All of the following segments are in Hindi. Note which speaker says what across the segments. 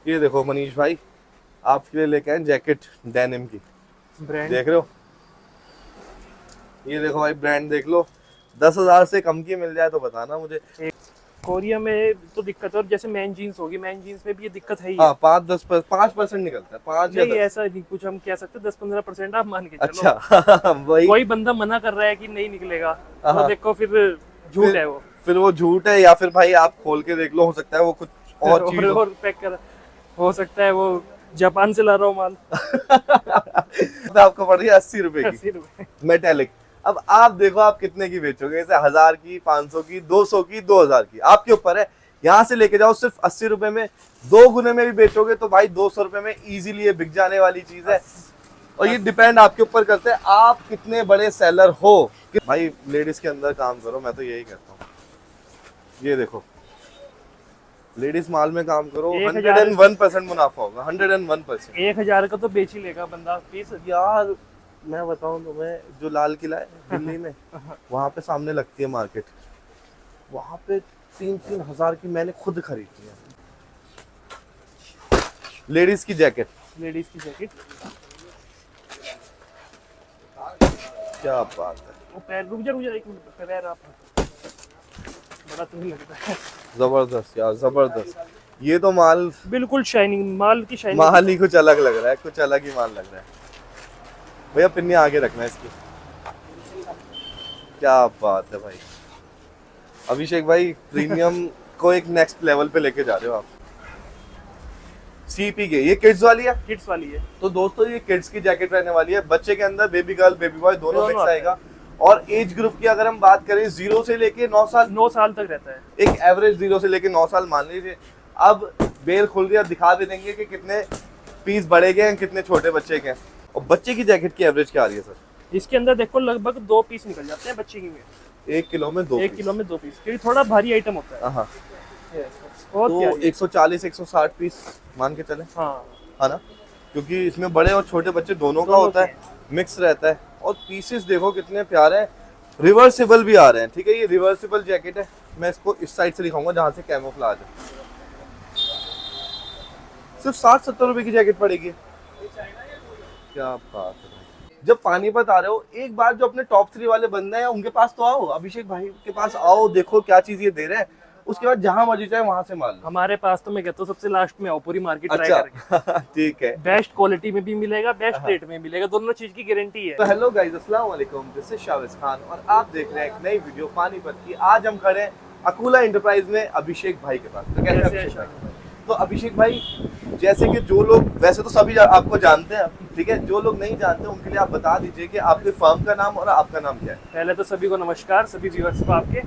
Speaker 1: ये देखो मनीष भाई, आपके लिए लेके आए जैकेट डेनिम की।
Speaker 2: ब्रांड
Speaker 1: देख रहे हो, ये देखो भाई ब्रांड देख लो। 10,000 से कम की मिल जाए तो बताना मुझे।
Speaker 2: कोरिया में तो दिक्कत है, और जैसे मैन जीन्स होगी, मैन जीन्स में भी ये दिक्कत है ही
Speaker 1: हाँ 5% निकलता है, 5 या
Speaker 2: नहीं
Speaker 1: 10।
Speaker 2: ऐसा नहीं कुछ, हम कह सकते 10-15% आप मान के चलो।
Speaker 1: अच्छा वही।
Speaker 2: कोई बंदा मना कर रहा है कि नहीं निकलेगा तो देखो फिर झूठ है वो।
Speaker 1: फिर वो झूठ है, या फिर भाई आप खोल के देख लो, हो सकता है वो कुछ और चीज
Speaker 2: और पैक कर, हो सकता है वो जापान से ला रहा हूँ माल।
Speaker 1: तो आपको पड़ रही है 80 रुपए की
Speaker 2: 80 रुपए।
Speaker 1: मेटेलिक। अब आप देखो आप कितने की बेचोगे, जैसे 1000 की, 500 की, 200 की, 2000 की, आपके ऊपर है। यहाँ से लेके जाओ सिर्फ 80 रुपए में, 2 गुने में भी बेचोगे तो भाई 200 रुपए में इजीली ये बिक जाने वाली चीज है। और ये डिपेंड आपके ऊपर करता है आप कितने बड़े सेलर हो। भाई लेडीज के अंदर काम करो, मैं तो यही कहता हूँ। ये देखो लेडीज माल में काम करो, 101% मुनाफा होगा, 101%।
Speaker 2: 1000 का तो बेच ही लेगा बंदा पीस।
Speaker 1: यार मैं बताऊं तुम्हें, जो लाल किला है दिल्ली में, वहां पे सामने लगती है मार्केट, वहां पे 3-3 हजार की मैंने खुद खरीदी है लेडीज की जैकेट।
Speaker 2: लेडीज की जैकेट,
Speaker 1: क्या बात है।
Speaker 2: वो पैर रुक जा एक मिनट, पैर आप बड़ा तो नहीं लगता है।
Speaker 1: जबरदस्त यार, जबरदस्त। ये तो माल
Speaker 2: बिल्कुल शाइनिंग, माल की शाइनिंग,
Speaker 1: माल ही कुछ अलग लग रहा है, कुछ अलग ही माल लग रहा है। भैया पिन्नी आगे रखना है इसकी। क्या बात है भाई, अभिषेक भाई प्रीमियम को एक नेक्स्ट लेवल पे लेके जा रहे हो आप। सीपी के ये किड्स वाली है,
Speaker 2: किड्स वाली है।
Speaker 1: तो दोस्तों ये किड्स की जैकेट रहने वाली है। बच्चे के अंदर बेबी गर्ल बेबी बॉय दोनों मिक्स आएगा। और एज ग्रुप की अगर हम बात करें 0 से लेके 9 साल,
Speaker 2: 9 साल तक रहता है।
Speaker 1: एक एवरेज 0 से लेके 9 साल मान लीजिए। अब बेल खुल रही है, दिखा भी देंगे कि कितने पीस बड़े गए हैं, कितने छोटे बच्चे के हैं। और बच्चे की जैकेट की एवरेज क्या आ रही है सर?
Speaker 2: इसके अंदर देखो लगभग 2 पीस निकल जाते हैं बच्चे की में।
Speaker 1: 1 किलो में 2
Speaker 2: 1 किलो में 2 पीस, क्योंकि थोड़ा भारी आइटम होता है।
Speaker 1: हाँ
Speaker 2: और
Speaker 1: तो 140-160 पीस मान के चले,
Speaker 2: हाँ
Speaker 1: है ना, क्योंकि इसमें बड़े और छोटे बच्चे दोनों का होता है, मिक्स रहता है। और पीसेस देखो कितने प्यारे हैं, रिवर्सिबल भी आ रहे हैं। ठीक है, ये रिवर्सिबल जैकेट है। मैं इसको इस साइड से दिखाऊंगा जहां से कैमोफ्लेज है। सिर्फ 60-70 रुपए की जैकेट पड़ेगी। क्या बात है। जब पानीपत आ रहे हो, एक बार जो अपने टॉप 3 वाले बंदे हैं उनके पास तो आओ, अभिषेक भाई के पास आओ, देखो क्या चीज ये दे रहे हैं। उसके बाद जहां मर्जी चाहे वहां से माल लो।
Speaker 2: हमारे पास तो मैं कहता हूँ सबसे लास्ट में आओ, पूरी मार्केट ट्राई
Speaker 1: अच्छा
Speaker 2: करके।
Speaker 1: ठीक है,
Speaker 2: बेस्ट क्वालिटी में भी मिलेगा, बेस्ट रेट में मिलेगा, दोनों चीज की गारंटी है।
Speaker 1: तो हेलो गाइस, अस्सलाम वालेकुम, दिस इज शाविज खान और आप देख रहे हैं एक नई वीडियो पानीपत की। आज हम खड़े हैं अकूला एंटरप्राइज में अभिषेक भाई के पास। तो कैसे अभिषेक भाई? तो अभिषेक भाई, जैसे कि जो लोग वैसे तो सभी आपको जानते हैं, ठीक है, जो लोग नहीं जानते उनके लिए आप बता दीजिए कि आपके फर्म का नाम और आपका नाम क्या है।
Speaker 2: पहले तो सभी को नमस्कार, सभी व्यूअर्स को आपके,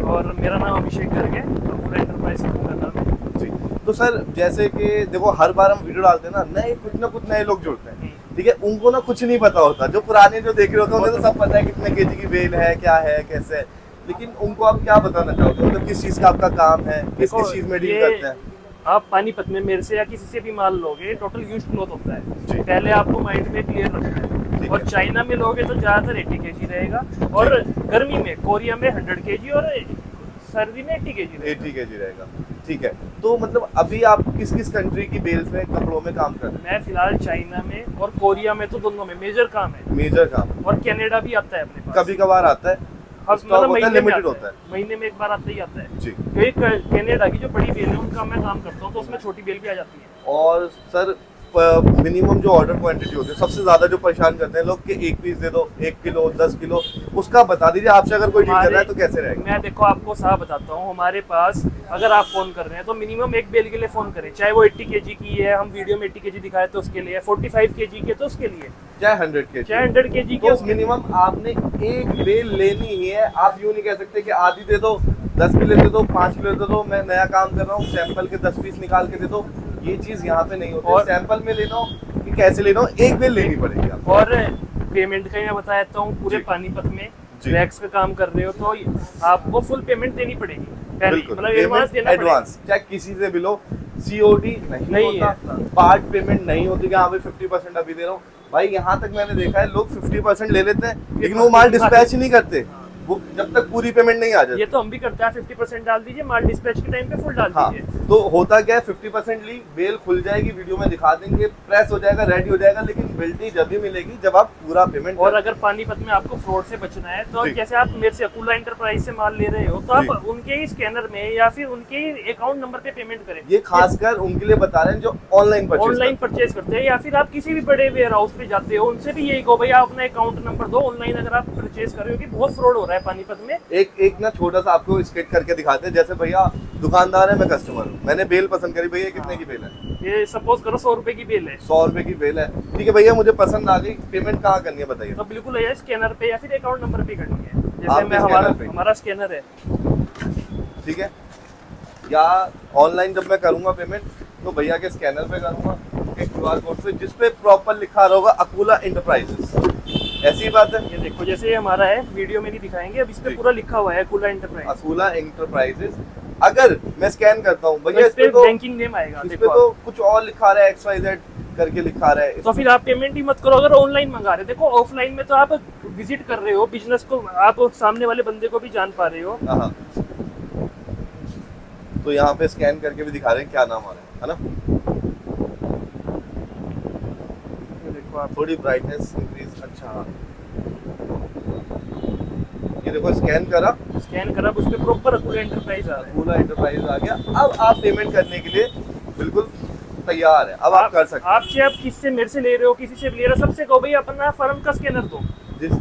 Speaker 2: और मेरा नाम अभिषेक करके, अकूला एंटरप्राइज का नाम है जी।
Speaker 1: तो सर जैसे कि देखो हर बार हम वीडियो डालते हैं ना, नए कुछ ना कुछ नए लोग जुड़ते हैं, ठीक है, उनको ना कुछ नहीं पता होता। जो पुराने जो देख रहे होते हैं उन्हें तो सब पता है कितने केजी की बेल है, क्या है, कैसे है, लेकिन उनको आप क्या बताना चाहोगे, मतलब किस चीज का आपका काम है, किस चीज में डील करते हैं?
Speaker 2: आप पानीपत में मेरे से या किसी से भी माल लोगे, टोटल यूज्ड क्लॉथ होता है, पहले आपको माइंड में क्लियर रखना है। और चाइना में लोगे तो ज्यादातर 80 केजी रहेगा, और गर्मी में कोरिया में 100 केजी, और सर्दी में 80 केजी रहेगा।
Speaker 1: ठीक है, तो मतलब अभी आप किस किस कंट्री की बेल्स में, कपड़ों में काम कर रहे हैं?
Speaker 2: मैं फिलहाल चाइना में और कोरिया में, तो दोनों में मेजर काम है।
Speaker 1: मेजर काम।
Speaker 2: और कनाडा भी आता है अपने पास,
Speaker 1: कभी कभार आता है,
Speaker 2: मतलब
Speaker 1: लिमिटेड होता है,
Speaker 2: महीने में एक बार आता ही आता है
Speaker 1: जी।
Speaker 2: क्योंकि कनाडा की जो बड़ी बेल है उनका मैं काम करता हूँ, तो उसमें छोटी बेल भी आ जाती है।
Speaker 1: और सर मिनिमम जो ऑर्डर क्वांटिटी होती है, सबसे ज्यादा जो परेशान करते हैं लोग कि 1 पीस दे दो, 1 किलो, 10 किलो, उसका बता दीजिए। आपसे अगर कोई डील कर रहा है तो कैसे रहेगा?
Speaker 2: मैं देखो आपको साफ बताता हूँ, हमारे पास अगर आप फोन कर रहे हैं तो मिनिमम एक बेल के लिए फोन करें, चाहे वो 80 केजी की है, हम वीडियो में 80 केजी दिखाए तो उसके लिए, 45 केजी के तो उसके लिए,
Speaker 1: चाहे 100 केजी,
Speaker 2: चाहे 100 केजी के,
Speaker 1: तो मिनिमम आपने एक बेल लेनी ही है। आप यूँ नहीं कह सकते कि आधी दे दो, 10 किलो दे दो, 5 किलो दे दो, मैं नया काम कर रहा हूँ, सैंपल के 10 पीस निकाल के दे दो। ये चीज यहाँ पे नहीं होती। सैंपल में लेना हो कि कैसे लेना हो, एक बेल लेनी पड़ेगी आपको।
Speaker 2: और पेमेंट का मैं बता देता हूँ, पूरे पानीपत में वैक्स का काम कर रहे हो तो आपको फुल पेमेंट देनी पड़ेगी, मतलब एडवांस देना पड़ेगा।
Speaker 1: एडवांस चाहे किसी से भी लो, सीओडी नहीं होता, पार्ट पेमेंट नहीं होती कि हाँ भाई 50% अभी दे रहा हूँ। भाई यहाँ तक मैंने देखा है लोग 50% ले लेते हैं, लेकिन वो माल डिस्पैच ही नहीं करते। वो जब तक पूरी पेमेंट नहीं आ जाती।
Speaker 2: ये तो हम भी करते हैं, 50% डाल दीजिए, माल डिस्पैच के टाइम पे फुल डाल
Speaker 1: हाँ,
Speaker 2: दीजिए।
Speaker 1: तो होता क्या है 50% ली, बेल खुल जाएगी, वीडियो में दिखा देंगे, प्रेस हो जाएगा, रेडी हो जाएगा, लेकिन बिल्टी जब भी मिलेगी जब आप पूरा पेमेंट।
Speaker 2: और अगर पानीपत में आपको फ्रॉड से बचना है तो
Speaker 1: जी।
Speaker 2: जैसे आप मेरे से अकुला एंटरप्राइज से माल ले रहे हो तो आप उनके ही स्कैनर में या फिर उनके ही अकाउंट नंबर पे पेमेंट करें।
Speaker 1: ये खासकर उनके लिए बता रहे हैं जो ऑनलाइन
Speaker 2: परचेज करते हैं, या फिर आप किसी भी बड़े वेयर हाउस पे जाते हो उनसे भी यही कहो भैया अपना अकाउंट नंबर दो, ऑनलाइन अगर आप परचेज कर रहे हो, कि बहुत फ्रॉड हो रहा है पानीपत में।
Speaker 1: एक ना छोटा सा आपको स्केच करके दिखाते हैं। जैसे भैया दुकानदार है, मैं कस्टमर हूँ, मैंने बेल पसंद करी, भैया कितने की बेल है?
Speaker 2: ये सपोज करो 100 रुपए की बिल है।
Speaker 1: 100 रुपए की बेल है, ठीक है भैया, मुझे पसंद आ गई, पेमेंट कहाँ करनी है बताइए?
Speaker 2: तो बिल्कुल है, स्कैनर पे या फिर अकाउंट नंबर पे करनी है। जैसे
Speaker 1: आपके
Speaker 2: मैं
Speaker 1: स्कैनर पे?
Speaker 2: हमारा स्कैनर है,
Speaker 1: ठीक है, या ऑनलाइन जब मैं करूंगा पेमेंट तो भैया के स्कैनर पे करूंगा, एक QR कोड पे जिसपे प्रॉपर लिखा होगा अकुला एंटरप्राइजेस। ऐसी बात है।
Speaker 2: ये देखो जैसे ये हमारा है, वीडियो में नहीं दिखाएंगे, अब इस पे
Speaker 1: जी।
Speaker 2: पूरा लिखा हुआ है अकुला एंटरप्राइज।
Speaker 1: अकुला एंटरप्राइजेस। अगर मैं स्कैन करता हूँ
Speaker 2: तो
Speaker 1: भैया,
Speaker 2: इस पे बैंकिंग नेम आएगा,
Speaker 1: इस पे
Speaker 2: देखो
Speaker 1: तो कुछ और लिखा रहा है, XYZ करके लिखा रहा है।
Speaker 2: तो फिर आप पेमेंट ही मत करो अगर ऑनलाइन मंगा रहे हो। देखो ऑफलाइन में तो आप विजिट कर रहे हो, बिजनेस को आप सामने वाले बंदे को भी जान पा रहे हो।
Speaker 1: हाँ, तो यहाँ पे स्कैन करके भी दिखा रहे हैं क्या नाम आ रहा है ना।
Speaker 2: ये देखो आप,
Speaker 1: थोड़ी ब्राइटनेस इंक्रीज, अच्छा ये देखो स्कैन करा,
Speaker 2: उस पे प्रॉपर अकुला एंटरप्राइज आ रहा है।
Speaker 1: अकुला एंटरप्राइज आ गया। अब आप पेमेंट करने के लिए बिल्कुल तैयार है, अब आप कर सकते हैं।
Speaker 2: आप चाहे आप किससे, मेरे से ले रहे हो, किसी से भी ले रहे हो, सबसे कहो भाई अपना फर्म का स्कैनर दो,
Speaker 1: जिस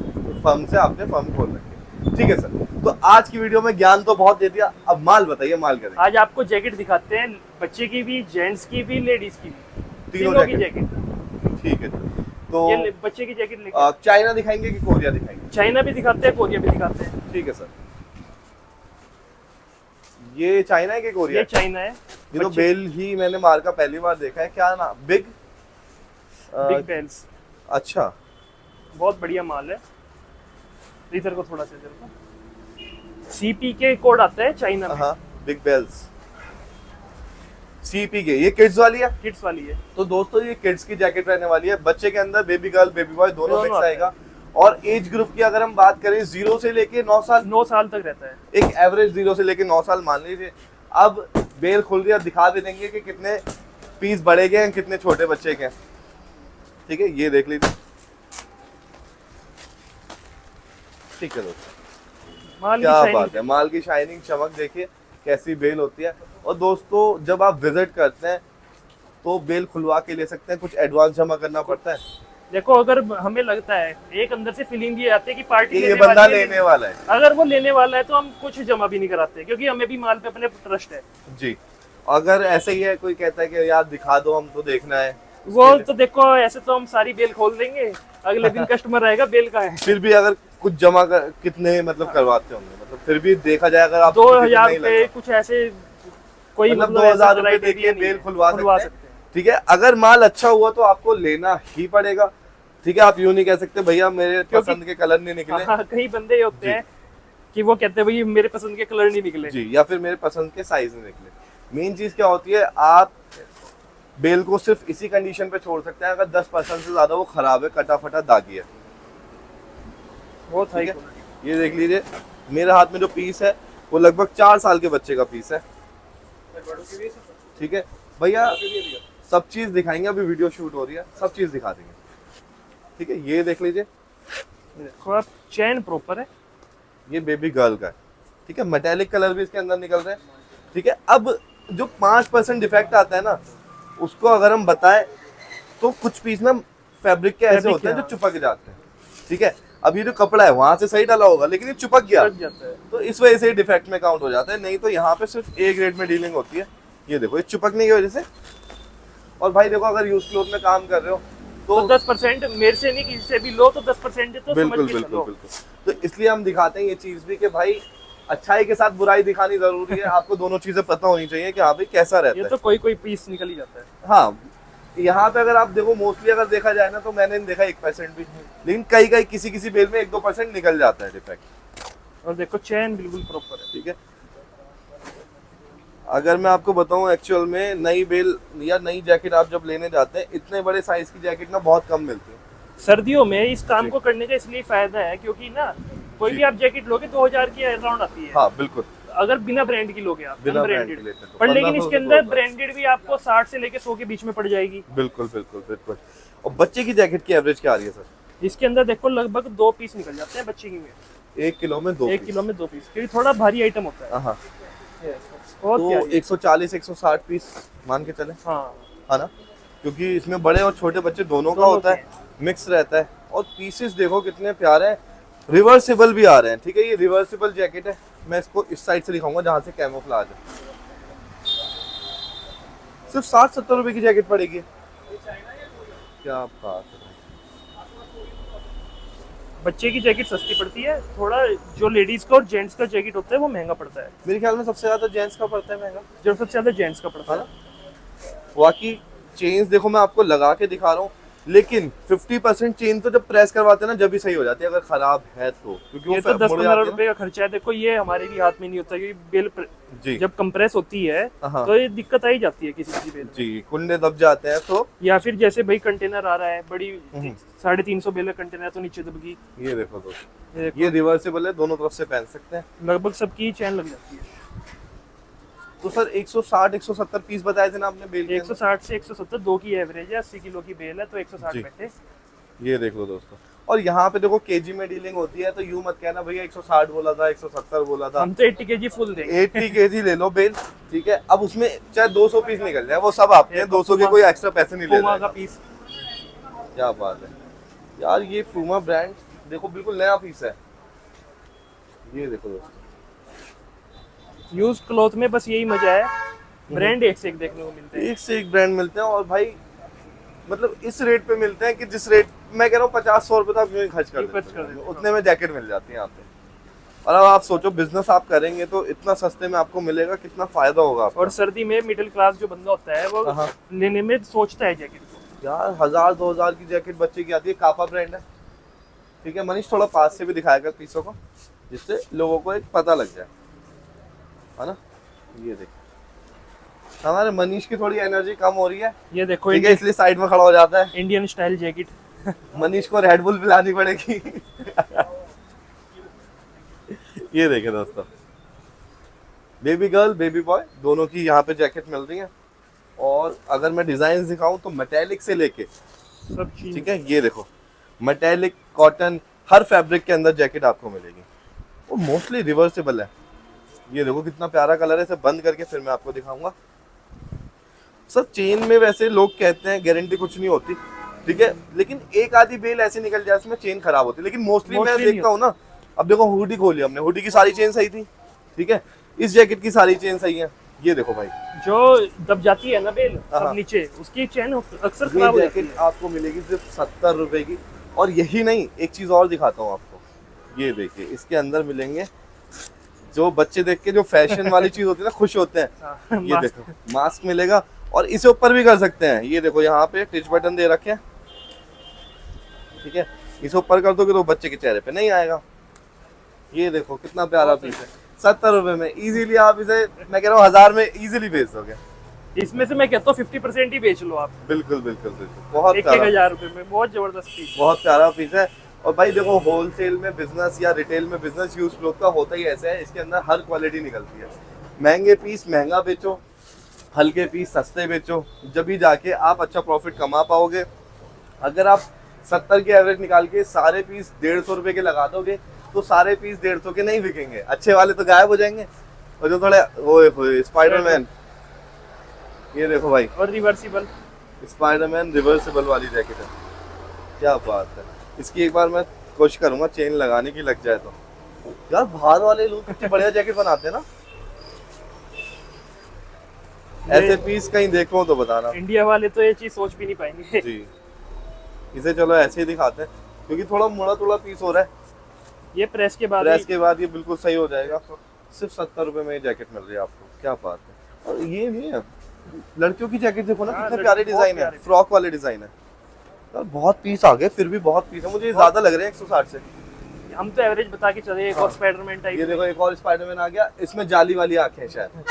Speaker 1: फर्म से आपने फर्म खोल रखी है। ठीक है सर, तो आज की वीडियो में ज्ञान तो बहुत दे दिया, अब माल बताइए, माल करें।
Speaker 2: आज आपको जैकेट दिखाते हैं, बच्चे की भी, जेंट्स की भी, लेडीज की भी,
Speaker 1: तीनों
Speaker 2: की जैकेट।
Speaker 1: ठीक है, तो
Speaker 2: ये बच्चे की जैकेट लेके
Speaker 1: चाइना दिखाएंगे कि कोरिया दिखाएंगे?
Speaker 2: चाइना भी दिखाते हैं, कोरिया भी दिखाते हैं।
Speaker 1: ठीक है सर, ये चाइना है कि कोरिया?
Speaker 2: ये चाइना है।
Speaker 1: ये तो बेल ही मैंने मार्का पहली बार देखा है, क्या ना, बिग
Speaker 2: बेल्स।
Speaker 1: अच्छा,
Speaker 2: बहुत बढ़िया माल है। इधर को थोड़ा सा, इधर को CP के कोड आता है चाइना में।
Speaker 1: हाँ, बिग बेल्स CP के। ये किड्स वाली है?
Speaker 2: किड्स वाली है।
Speaker 1: तो दोस्तों ये किड्स की जैकेट रहने वाली है, बच्चे के अंदर बेबी गर्ल बेबी बॉय दोनों मिक्स आएगा। और एज ग्रुप की अगर हम बात करें 0 से लेके 9 साल,
Speaker 2: 9 साल तक रहता है।
Speaker 1: एक एवरेज 0 से लेके 9 साल मान लीजिए। अब बेल खुल रही है, दिखा भी देंगे कि कितने पीस बड़े के हैं, कितने छोटे बच्चे के हैं। ठीक है, ये देख लीजिए। ठीक है दोस्तों,
Speaker 2: माल
Speaker 1: क्या
Speaker 2: की
Speaker 1: बात है, माल की शाइनिंग चमक देखिए कैसी बेल होती है। और दोस्तों जब आप विजिट करते हैं तो बेल खुलवा के ले सकते हैं, कुछ एडवांस जमा करना पड़ता है।
Speaker 2: देखो अगर हमें लगता है, एक अंदर से फीलिंग ये आती है कि पार्टी
Speaker 1: ये बंदा लेने वाला है,
Speaker 2: अगर वो लेने वाला है तो हम कुछ जमा भी नहीं कराते, क्योंकि हमें भी माल पे अपने ट्रस्ट है
Speaker 1: जी। अगर ऐसे ही है, कोई कहता है कि यार दिखा दो, हम तो देखना है,
Speaker 2: वो तो देखो ऐसे तो हम सारी बेल खोल देंगे, अगले दिन कस्टमर आएगा बेल का है।
Speaker 1: फिर भी अगर कुछ जमा कर, कितने मतलब करवाते होंगे, मतलब फिर भी देखा जाए अगर आप
Speaker 2: 2000 रुपए कुछ ऐसे, कोई
Speaker 1: मतलब
Speaker 2: ऐसा
Speaker 1: 2000 रुपए
Speaker 2: criteria
Speaker 1: देके
Speaker 2: नहीं
Speaker 1: बेल
Speaker 2: है,
Speaker 1: खुलवा
Speaker 2: खुलवा
Speaker 1: सकते हैं। ठीक है, अगर माल अच्छा हुआ तो आपको लेना ही पड़ेगा। ठीक है, आप यूं नहीं कह सकते भैया मेरे पसंद के कलर नहीं निकले।
Speaker 2: हाँ, कई बंदे ये होते हैं कि वो कहते हैं भाई मेरे पसंद के कलर नहीं निकले
Speaker 1: जी, या फिर मेरे पसंद के साइज नहीं निकले। मेन चीज क्या होती है, आप बेल को सिर्फ इसी कंडीशन पे छोड़ सकते हैं अगर 10% से ज्यादा वो खराब है, कटा फटा दागी है।
Speaker 2: बहुत हाई।
Speaker 1: ये देख लीजिए, मेरे हाथ में जो पीस है वो लगभग 4 साल के बच्चे का पीस है। ठीक है भैया, सब चीज दिखाएंगे, अभी वीडियो शूट हो रही है, सब चीज दिखा देंगे। ठीक है, ये देख लीजिए,
Speaker 2: देखो आप, चैन प्रॉपर है,
Speaker 1: ये बेबी गर्ल का है। ठीक है, मेटेलिक कलर भी इसके अंदर निकल रहे हैं। ठीक है, अब जो 5% डिफेक्ट आता है ना, उसको अगर हम बताएं तो कुछ पीस ना फैब्रिक के ऐसे होते हैं जो चिपक जाते हैं। ठीक है, अब ये जो कपड़ा है वहां से सही डाला होगा, लेकिन ये चिपक गया
Speaker 2: जाता है,
Speaker 1: तो इस वजह से डिफेक्ट में काउंट हो जाता है। नहीं तो यहाँ पे सिर्फ A ग्रेड में डीलिंग होती है। ये देखो, ये चिपकने की वजह से। और भाई देखो, अगर यूज क्लोथ में काम कर रहे हो
Speaker 2: तो 10% मेरे से नहीं, किसी से भी लो तो 10% तो
Speaker 1: बिल्कुल
Speaker 2: समझ के
Speaker 1: बिल्कुल
Speaker 2: चलो।
Speaker 1: बिल्कुल। तो इसलिए हम दिखाते हैं ये चीज भी कि भाई अच्छाई के साथ बुराई दिखानी जरूरी है। आपको दोनों चीजें पता होनी चाहिए कि हाँ भाई कैसा रहता
Speaker 2: ये
Speaker 1: है।
Speaker 2: तो कोई पीस निकल ही जाता है।
Speaker 1: हाँ, यहाँ पे अगर आप देखो मोस्टली अगर देखा जाए ना, तो मैंने नहीं देखा 1% भी, लेकिन कई किसी बेल में 1-2% निकल जाता है डिफेक्ट।
Speaker 2: और देखो चैन बिल्कुल प्रॉपर है।
Speaker 1: ठीक है, अगर मैं आपको बताऊं एक्चुअल में नई बेल या नई जैकेट आप जब लेने जाते हैं, इतने बड़े साइज की जैकेट ना बहुत कम मिलती है।
Speaker 2: सर्दियों में इस काम को करने का इसलिए फायदा है क्योंकि ना कोई भी आप जैकेट लोगे 2000 की अराउंड आती है।
Speaker 1: हाँ बिल्कुल,
Speaker 2: अगर बिना ब्रांड की लोगे आप,
Speaker 1: बिना ब्रांड
Speaker 2: अनब्रांडेड।
Speaker 1: के लेते हैं तो
Speaker 2: पर लेकिन
Speaker 1: 1500
Speaker 2: इसके
Speaker 1: से
Speaker 2: अंदर
Speaker 1: 2000।
Speaker 2: ब्रांडेड भी आपको 60 से लेके 100 के बीच में पड़ जाएगी।
Speaker 1: बिल्कुल बिल्कुल बिल्कुल। और बच्चे की जैकेट की एवरेज क्या आ रही है सर?
Speaker 2: इसके अंदर देखो लगभग 2 पीस निकल जाते हैं बच्चे की में।
Speaker 1: 1 किलो में 2
Speaker 2: 1 किलो में 2 पीस, क्योंकि थोड़ा भारी आइटम होता है।
Speaker 1: हाँ,
Speaker 2: और
Speaker 1: तो
Speaker 2: क्या है?
Speaker 1: 140 160 पीस मान के चले,
Speaker 2: हाँ
Speaker 1: है ना, क्योंकि इसमें बड़े और छोटे बच्चे दोनों का
Speaker 2: दोनों
Speaker 1: होता
Speaker 2: के
Speaker 1: है, मिक्स रहता है। और पीसेस देखो कितने प्यारे हैं, रिवर्सिबल भी आ रहे हैं। ठीक है, ये रिवर्सिबल जैकेट है। मैं इसको इस साइड से दिखाऊंगा जहाँ से कैमोफ्लेज है। सिर्फ 60-70 रुपए की जैकेट पड़ेगी। क्या बात है।
Speaker 2: बच्चे की जैकेट सस्ती पड़ती है थोड़ा, जो लेडीज का और जेंट्स का जैकेट होता है वो महंगा पड़ता है।
Speaker 1: मेरे ख्याल में सबसे ज्यादा जेंट्स का पड़ता है महंगा।
Speaker 2: जो सबसे ज्यादा जेंट्स का पड़ता है।
Speaker 1: बाकी चेन्स देखो मैं आपको लगा के दिखा रहा हूँ, लेकिन 50% चेन तो जब प्रेस करवाते हैं ना जब ही सही हो जाती है, अगर खराब है तो, क्योंकि वो
Speaker 2: ये तो
Speaker 1: मुड़
Speaker 2: 10-15
Speaker 1: जाती है
Speaker 2: रुपए का खर्चा है। देखो ये हमारे भी हाथ में नहीं होता, क्योंकि बेल
Speaker 1: जी
Speaker 2: जब कंप्रेस होती है
Speaker 1: हाँ।
Speaker 2: तो ये दिक्कत आ ही जाती है किसी की बेल में।
Speaker 1: जी, कुंडे दब जाते हैं तो।
Speaker 2: या फिर जैसे भाई कंटेनर आ रहा है बड़ी 350 बेल का कंटेनर, तो नीचे दबगी।
Speaker 1: ये देखो दोस्तों,
Speaker 2: ये देखो,
Speaker 1: ये रिवर्सिबल है, दोनों तरफ से पहन सकते हैं।
Speaker 2: लगभग सबकी चैन लग जाती है।
Speaker 1: तो सर 160 170 पीस बताए थे ना आपने बेल के अंदर?
Speaker 2: 160 से 170 दो की एवरेज है। 80 किलो की बेल है तो 160
Speaker 1: जी।
Speaker 2: बैठे।
Speaker 1: ये देख लो दोस्तों, और यहाँ पे देखो केजी में डीलिंग होती है, तो यूं मत कहना भैया 160 बोला था 170 बोला था।
Speaker 2: हम तो 80 केजी फुल देंगे।
Speaker 1: 80 केजी ले लो बेल, ठीक है। अब उसमें चाहे 200 पीस निकल जाए, वो सब आपके हैं, 200 के कोई एक्स्ट्रा पैसे नहीं ले
Speaker 2: पूमा का
Speaker 1: जाएगा।
Speaker 2: पीस।
Speaker 1: क्या बात है यार, ये पूमा ब्रांड देखो बिल्कुल नया पीस है। ये देखो दोस्तों,
Speaker 2: यूज क्लॉथ में बस यही मजा है, ब्रांड एक से एक देखने को मिलते हैं।
Speaker 1: एक से एक ब्रांड मिलते हैं। और भाई मतलब इस रेट पे मिलते हैं कि जिस रेट मैं कह रहा हूँ 50-100 रुपए तो आप यूं ही खर्च कर
Speaker 2: खर्च
Speaker 1: देते
Speaker 2: कर
Speaker 1: हैं,
Speaker 2: देते हैं।
Speaker 1: उतने में जैकेट मिल जाती है यहाँ पे। और अब आप सोचो बिजनेस आप करेंगे तो इतना सस्ते में आपको मिलेगा, कितना फायदा होगा आपको।
Speaker 2: और सर्दी में मिडिल क्लास जो बंदा होता है वो
Speaker 1: हाँ।
Speaker 2: लेने में सोचता है जैकेट को।
Speaker 1: यार 1000-2000 की जैकेट बच्चे की आती है, कापा ब्रांड है। ठीक है मनीष, थोड़ा पास से भी दिखाएगा पीसों को, जिससे लोगों को एक पता लग जाए, है ना। ये देखो हमारे मनीष की थोड़ी एनर्जी कम हो रही है,
Speaker 2: ये देखो
Speaker 1: ठीक है, इसलिए साइड में खड़ा हो जाता है।
Speaker 2: Indian style jacket.
Speaker 1: मनीष को रेड बुल पिलानी पड़ेगी। ये देखे दोस्तों, बेबी गर्ल बेबी बॉय दोनों की यहाँ पे जैकेट मिल रही है। और अगर मैं डिजाइन दिखाऊं तो मेटेलिक से लेके,
Speaker 2: सब चीज
Speaker 1: ठीक है, ये देखो मेटेलिक, कॉटन, हर फैब्रिक के अंदर जैकेट आपको मिलेगी। वो मोस्टली रिवर्सिबल है। ये देखो कितना प्यारा कलर है, इसे बंद करके फिर मैं आपको दिखाऊंगा। सर चेन में वैसे लोग कहते हैं गारंटी कुछ नहीं होती, ठीक है, लेकिन एक आधी बेल ऐसे निकल जाए उसमें चेन खराब होती है, लेकिन मोस्टली मैं
Speaker 2: Mostly
Speaker 1: देखता हूँ ना। अब देखो हुडी खोली हमने, हुडी की सारी चेन सही थी, ठीक है, इस जैकेट की सारी चेन सही है। ये देखो भाई,
Speaker 2: जो दब जाती है ना बेल
Speaker 1: हाँ।
Speaker 2: सब नीचे, उसकी चेन अक्सर
Speaker 1: ये
Speaker 2: खराब हो जाती
Speaker 1: जैकेट
Speaker 2: है।
Speaker 1: आपको मिलेगी सिर्फ 70 रुपए की। और यही नहीं, एक चीज और दिखाता हूँ आपको। ये देखिए, इसके अंदर मिलेंगे जो बच्चे देख के जो फैशन वाली चीज होती है ना, खुश होते हैं।
Speaker 2: हाँ,
Speaker 1: ये
Speaker 2: मास्क।
Speaker 1: देखो मास्क मिलेगा, और इसे ऊपर भी कर सकते हैं। ये देखो यहाँ पे टिच बटन दे रखे हैं, ठीक है, इसे ऊपर कर दोगे तो बच्चे के चेहरे पे नहीं आएगा। ये देखो कितना प्यारा पीस है, 70 रुपए में इजीली आप इसे, मैं कह रहा हूँ 1000 में इजीली बेच दोगे।
Speaker 2: इसमें से मैं कहता हूँ 50% ही बेच लो आप,
Speaker 1: बिल्कुल बिल्कुल बिल्कुल, बहुत
Speaker 2: एक
Speaker 1: प्यारा,
Speaker 2: 1000 रुपए में। बहुत जबरदस्त पीस।
Speaker 1: बहुत प्यारा पीस है। और भाई देखो होलसेल में बिजनेस या रिटेल में बिजनेस यूज क्लोथ का होता ही ऐसा है, इसके अंदर हर क्वालिटी निकलती है। महंगे पीस महंगा बेचो, हल्के पीस सस्ते बेचो, जब भी जाके आप अच्छा प्रॉफिट कमा पाओगे। अगर आप 70 की एवरेज निकाल के सारे पीस 150 रुपए के लगा दोगे तो सारे पीस 150 के नहीं बिकेंगे, अच्छे वाले तो गायब हो जाएंगे। और जो थोड़े ओए स्पाइडरमैन, ये देखो भाई,
Speaker 2: और रिवर्सिबल
Speaker 1: स्पाइडरमैन रिवर्सिबल वाली जैकेट है, क्या बात है। इसकी एक बार मैं कोशिश करूंगा चेन लगाने की, लग जाए तो। यार बाहर वाले लोग कितने बढ़िया जैकेट बनाते हैं ना, ऐसे पीस कहीं देखो तो बताना।
Speaker 2: इंडिया वाले तो ये चीज सोच भी नहीं पाएंगे।
Speaker 1: जी, इसे चलो ऐसे ही दिखाते हैं, क्योंकि थोड़ा मुड़ा थोड़ा पीस हो रहा है।
Speaker 2: ये प्रेस के बाद
Speaker 1: प्रेस के बाद ये बिल्कुल सही हो जाएगा। सिर्फ 70 रुपए में ये जैकेट मिल रही है आपको, क्या बात है। और ये नहीं है, लड़कियों की जैकेट देखो ना,
Speaker 2: हाँ,
Speaker 1: कितने प्यारे
Speaker 2: बहुत
Speaker 1: डिजाइन है,
Speaker 2: प्यारे।
Speaker 1: फ्रॉक वाले डिजाइन है। यार बहुत पीस आ गए, फिर भी बहुत पीस है, मुझे ये ज्यादा लग रहे हैं 160 से।
Speaker 2: हम तो एवरेज बता के चले। एक और स्पाइडरमैन
Speaker 1: ये
Speaker 2: टाइप।
Speaker 1: देखो एक और स्पाइडरमैन आ गया, इसमें जाली वाली आंखें हैं शायद।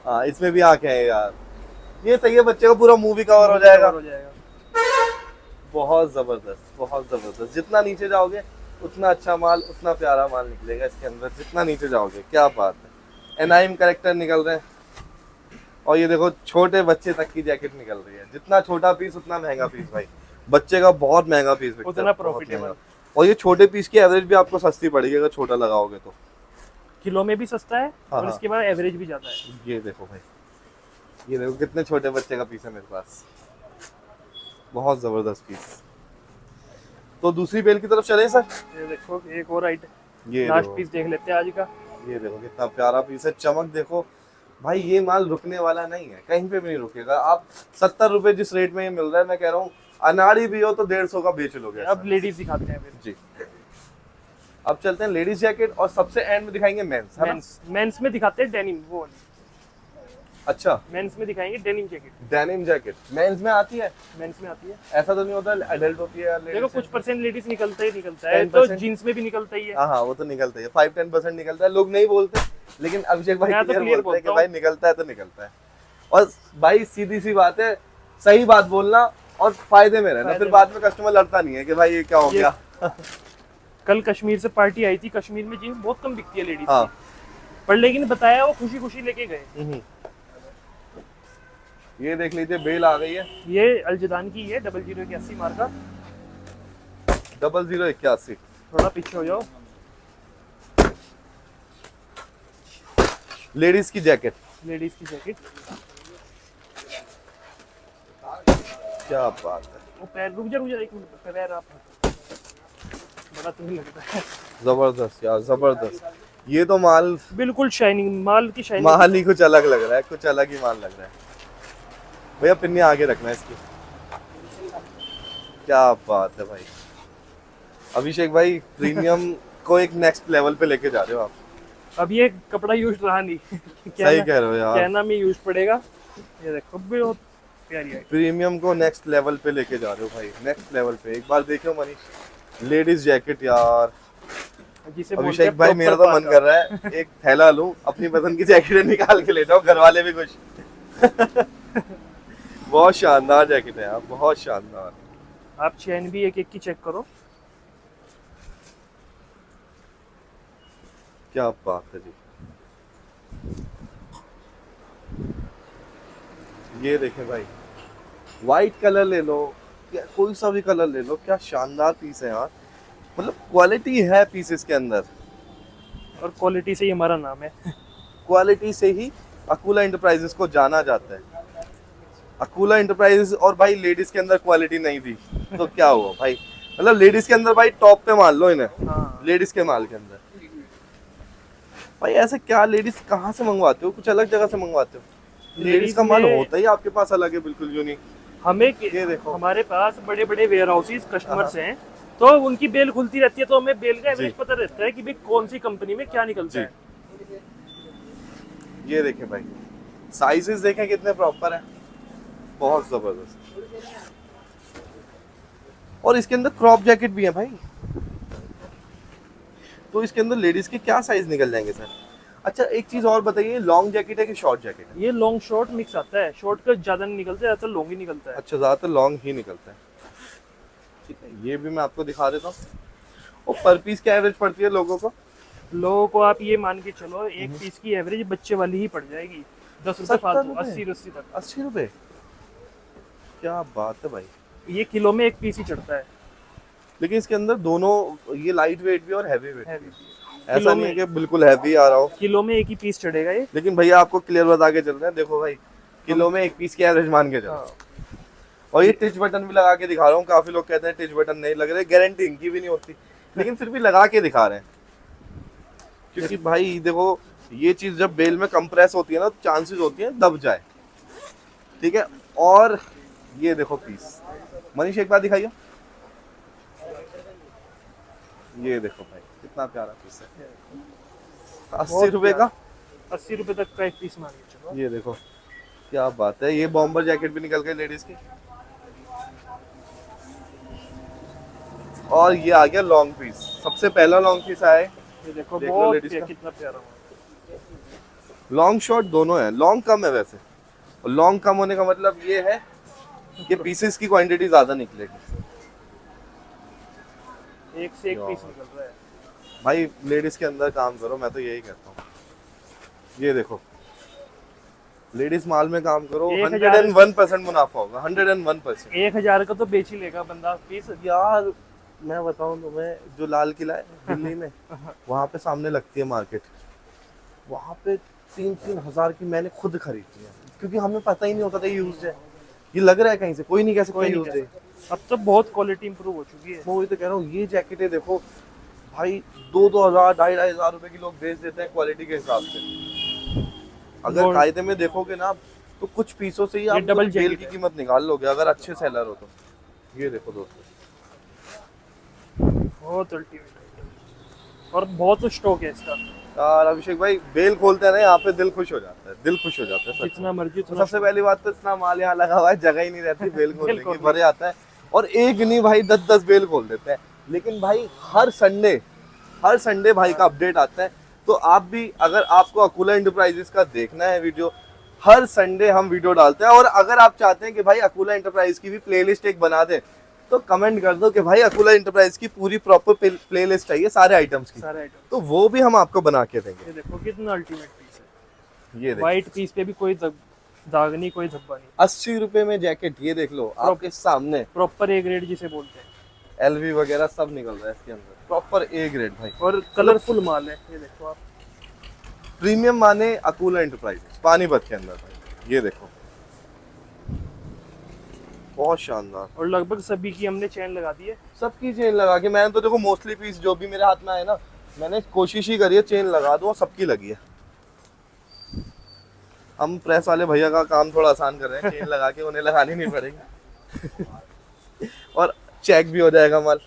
Speaker 1: हाँ इसमें भी आंखें हैं यार, ये सही है, बच्चे को पूरा मूवी कवर हो जाएगा।
Speaker 2: हो जाएगा।
Speaker 1: बहुत जबरदस्त, बहुत जबरदस्त। जितना नीचे जाओगे उतना अच्छा माल, उतना प्यारा माल निकलेगा इसके अंदर, जितना नीचे जाओगे। क्या बात है, एनाइम करेक्टर निकल रहे हैं। और ये देखो छोटे बच्चे तक की जैकेट निकल रही है। जितना छोटा पीस उतना महंगा पीस भाई, बच्चे का बहुत महंगा पीस बिकता है,
Speaker 2: उतना
Speaker 1: बहुत
Speaker 2: प्रॉफिटेबल।
Speaker 1: महंगा। और ये छोटे पीस की एवरेज भी आपको सस्ती पड़ेगी अगर छोटा लगाओगे तो।
Speaker 2: किलो में भी सस्ता है
Speaker 1: हाँ,
Speaker 2: और
Speaker 1: हाँ।
Speaker 2: इसके बाद एवरेज भी ज्यादा है।
Speaker 1: ये देखो भाई, ये देखो कितने छोटे बच्चे का पीस है मेरे पास, बहुत जबरदस्त पीस। तो दूसरी बेल की तरफ चले सर।
Speaker 2: ये देखो एक और आइटम,
Speaker 1: ये
Speaker 2: लास्ट
Speaker 1: देखो,
Speaker 2: पीस देख लेते हैं आज का।
Speaker 1: ये देखो कितना प्यारा पीस है। चमक देखो भाई, ये माल रुकने वाला नहीं है, कहीं पे भी नहीं रुकेगा। आप 70 रुपए जिस रेट में ये मिल रहा है, मैं कह रहा हूँ अनाड़ी भी हो तो 150 का बेच लोगे।
Speaker 2: अब लेडीज दिखाते हैं फिर।
Speaker 1: जी, अब चलते हैं लेडीज जैकेट और सबसे एंड में दिखाएंगे मेंस, है ना?
Speaker 2: मेंस में दिखाते हैं डेनिम, वो वाली।
Speaker 1: अच्छा,
Speaker 2: मेंस में दिखाएंगे denim jacket.
Speaker 1: Denim jacket men's में आती है?
Speaker 2: मेंस में आती है।
Speaker 1: ऐसा तो नहीं होता एडल्ट होती है?
Speaker 2: देखो कुछ परसेंट लेडीज निकलता ही निकलता है,
Speaker 1: 10%
Speaker 2: तो जीन्स में भी निकलता ही है।
Speaker 1: हाँ हाँ, वो तो निकलता है, 5-10% निकलता है। लोग नहीं बोलते, लेकिन अभिषेक भाई
Speaker 2: मैं तो
Speaker 1: क्लियर
Speaker 2: clear
Speaker 1: बोलते हैं कि
Speaker 2: बोलता
Speaker 1: भाई निकलता है तो निकलता है। और भाई सीधी सी बात है, सही बात बोलना और फायदे में रहना, फिर बाद में कस्टमर लड़ता नहीं है कि भाई ये क्या हो गया।
Speaker 2: कल कश्मीर से पार्टी आई थी, कश्मीर में जीन्स बहुत कम बिकती है लेडीज
Speaker 1: हाँ।
Speaker 2: की, पर लेकिन बताया वो खुशी खुशी लेके गए।
Speaker 1: ये देख लीजिए बेल आ गई है,
Speaker 2: ये अल्जदान की है, 0081 मार्का।
Speaker 1: 0081।
Speaker 2: थोड़ा पीछे हो जाओ।
Speaker 1: लेडीज की जैकेट,
Speaker 2: लेडीज की जैकेट।
Speaker 1: क्या बात है,
Speaker 2: वो पैर रुक जा एक मिनट, पैर आप बड़ा तुम्हें लगता है।
Speaker 1: जबरदस्त यार, जबरदस्त। ये तो माल,
Speaker 2: बिल्कुल शाइनिंग, माल की शाइनिंग।
Speaker 1: माल ही कुछ अलग लग रहा है, कुछ अलग ही माल लग रहा है। भैया पिन्नी आगे रखना है इसकी। क्या बात है भाई, अभिषेक भाई प्रीमियम को एक नेक्स्ट लेवल पे लेके जा रहे हो आप।
Speaker 2: अब ये कपड़ा यूज रहा नहीं।
Speaker 1: सही कह रहे हो यार,
Speaker 2: कहना में यूज पड़ेगा। ये देखो बहुत प्यारी है।
Speaker 1: प्रीमियम को नेक्स्ट लेवल पे लेके जा रहे हो भाई, नेक्स्ट लेवल पे। एक बार देखो मनीष, लेडीज जैकेट यार।
Speaker 2: जिसे बोलते हैं
Speaker 1: अभिषेक भाई मेरा तो
Speaker 2: proper
Speaker 1: मन कर रहा है एक थैला लूं, अपनी पसंद की जैकेट निकाल के ले जाओ, घर वाले भी खुश। बहुत शानदार जैकेट है यार, बहुत शानदार।
Speaker 2: आप चैन भी एक एक की चेक करो।
Speaker 1: क्या बात है जी, ये देखें भाई, वाइट कलर ले लो, कोई सा भी कलर ले लो, क्या शानदार पीस है यार। मतलब क्वालिटी है पीसेस के अंदर,
Speaker 2: और क्वालिटी से ही हमारा नाम है।
Speaker 1: क्वालिटी से ही अकूला इंटरप्राइजेस को जाना जाता है। अकूला इंटरप्राइजेस, और भाई लेडीज के अंदर क्वालिटी नहीं थी तो क्या हुआ भाई। मतलब लेडीज के अंदर भाई टॉप पे मान लो इन्हें,
Speaker 2: हाँ।
Speaker 1: लेडीज के माल के अंदर। भाई ऐसे क्या, लेडीज कहाँ से मंगवाते हो? कुछ अलग जगह से मंगवाते हो? लेडीज का माल होता ही आपके पास अलग है, बिल्कुल यूनिक।
Speaker 2: हमें
Speaker 1: ये देखो,
Speaker 2: हमारे पास बड़े बड़े वेयर हाउसेज कस्टमर्स हैं, तो उनकी बेल खुलती रहती है, तो हमें बेल का एवरेज पता रहता है कि भाई कौन सी कंपनी में क्या निकलता है।
Speaker 1: ये देखें भाई, साइजेस देखें कितने प्रॉपर है, बहुत जबरदस्त। और इसके अंदर क्रॉप जैकेट भी है भाई, तो इसके अंदर लेडीज के क्या साइज निकल जाएंगे सर? अच्छा एक चीज और बताइए, लॉन्ग जैकेट है कि शॉर्ट जैकेट है?
Speaker 2: ये लॉन्ग शॉर्ट मिक्स आता है, शॉर्ट का ज्यादा नहीं निकलता है, ज्यादा लॉन्ग ही निकलता है।
Speaker 1: अच्छा, ज्यादातर लॉन्ग ही निकलता है। ठीक है, ये भी मैं आपको दिखा देता हूँ। और पर पीस क्या एवरेज पड़ती है लोगों को?
Speaker 2: लोगों को आप ये मान के चलो, एक पीस की एवरेज बच्चे वाली ही पड़ जाएगी, 10 रुपए फालतू, 80 तक।
Speaker 1: 80 रुपए? क्या बात है भाई।
Speaker 2: ये किलो में एक पीस ही चढ़ता है।
Speaker 1: लेकिन इसके अंदर दोनों, ये लाइट वेट भी और हैवी वेट भी। ऐसा
Speaker 2: किलो
Speaker 1: नहीं है
Speaker 2: में
Speaker 1: कि बिल्कुल हैवी आ रहा हो।
Speaker 2: किलो में एक ही पीस चढ़ेगा ये।
Speaker 1: लेकिन भैया आपको क्लियर बता के चल रहे हैं, देखो भाई किलो में एक पीस की एवरेज मान के चलो।
Speaker 2: हाँ।
Speaker 1: और ये टिच बटन भी लगा के दिखा रहा हूँ। काफी लोग कहते हैं टिच बटन नहीं लग रहे, गारंटी इनकी भी नहीं होती, लेकिन फिर भी लगा के दिखा रहे हैं। क्योंकि भाई देखो, ये चीज जब बेल में कंप्रेस होती है ना, तो चांसेस होती है दब जाए। ठीक है, और ये देखो पीस, मनीष एक बार दिखाइए। ये देखो भाई कितना प्यारा पीस है, 80 रुपए का।
Speaker 2: 80 रुपए तक का एक पीस मान के चलो।
Speaker 1: ये देखो क्या बात है। ये बॉम्बर जैकेट भी निकल गई लेडीज की। और ये आ गया लॉन्ग पीस, सबसे पहला लॉन्ग पीस आया है।
Speaker 2: ये देखो
Speaker 1: देख लो
Speaker 2: बहुत
Speaker 1: ladies का।
Speaker 2: कितना प्यारा।
Speaker 1: लॉन्ग शॉर्ट दोनों है, लॉन्ग कम है वैसे। और लॉन्ग कम होने का मतलब ये है कि पीसेस की क्वांटिटी ज्यादा निकलेगी।
Speaker 2: एक से एक पीस निकल रहा है
Speaker 1: भाई। लेडीज के अंदर काम करो, मैं तो यही कहता हूँ। ये देखो, लेडीज माल में काम करो, 101% मुनाफा होगा, 101%।
Speaker 2: 1000 का तो बेच ही लेगा बंदा पीस।
Speaker 1: यार मैं बताऊं तुम्हें, जो लाल किला है दिल्ली में, वहाँ पे सामने लगती है मार्केट, वहाँ पे 3-3 हजार की मैंने खुद खरीदी है, क्योंकि हमें पता ही नहीं होता था ये यूज है। ये लग रहा है कहीं से, कोई नहीं कह सकता यूज है।
Speaker 2: अब तो बहुत क्वालिटी इंप्रूव हो चुकी है।
Speaker 1: मैं वही तो कह रहा हूँ, ये जैकेटें देखो भाई, 2-2 हजार, 2,500 रुपए की लोग बेच देते हैं क्वालिटी के हिसाब से। अगर कायदे में देखोगे ना, तो कुछ पीसों से ही आप
Speaker 2: डबल
Speaker 1: बेल की कीमत निकाल लोगे, अगर अच्छे सेलर हो तो। ये देखो दोस्तों,
Speaker 2: बहुत अल्टीमेट और बहुत स्टॉक है इसका।
Speaker 1: यार अभिषेक भाई, बेल खोलते हैं ना यहाँ पे, दिल खुश हो जाता है, दिल खुश हो जाता है।
Speaker 2: जितना मर्जी
Speaker 1: तो सबसे पहली बात तो इतना माल यहाँ लगा हुआ है, जगह ही नहीं रहती बेल खोलने की, भरे आता है। और एक नहीं भाई, 10-10 बेल खोल देते हैं। लेकिन भाई हर संडे भाई का अपडेट आता है। तो आप भी, अगर आपको अकुला एंटरप्राइजेस का देखना है वीडियो, हर संडे हम वीडियो डालते हैं। और अगर आप चाहते हैं कि भाई अकुला एंटरप्राइज की भी प्लेलिस्ट एक बना दे, तो कमेंट कर दो कि भाई अकुला एंटरप्राइज की पूरी प्रॉपर प्लेलिस्ट चाहिए सारे आइटम्स की, तो वो भी हम आपको बना के देंगे।
Speaker 2: ये देखो कितना अल्टीमेट पीस है।
Speaker 1: ये देखो,
Speaker 2: व्हाइट पीस पे भी कोई दाग नहीं, कोई धब्बा नहीं।
Speaker 1: 80 रुपए में जैकेट, ये देख लो आपके सामने,
Speaker 2: प्रॉपर ए ग्रेड जिसे बोलते हैं।
Speaker 1: LV वगैरह सब निकल रहा है इसके अंदर, प्रॉपर A ग्रेड भाई।
Speaker 2: और कलरफुल माल है, ये देखो आप।
Speaker 1: प्रीमियम माने अकुला एंटरप्राइजेस पानीपत के अंदर भाई। ये देखो, बहुत शानदार।
Speaker 2: और लगभग सभी की हमने चेन लगा दी है।
Speaker 1: सबकी चेन लगा के, मैंने तो देखो मोस्टली पीस जो भी मेरे हाथ में आए ना, मैंने कोशिश ही करी है चेन लगा दूं, और सबकी लगी है। हम प्रेस वाले भैया का काम थोड़ा आसान कर रहे हैं, चेन लगा के उन्हें लगानी नहीं पड़ेगी और चेक भी हो जाएगा माल।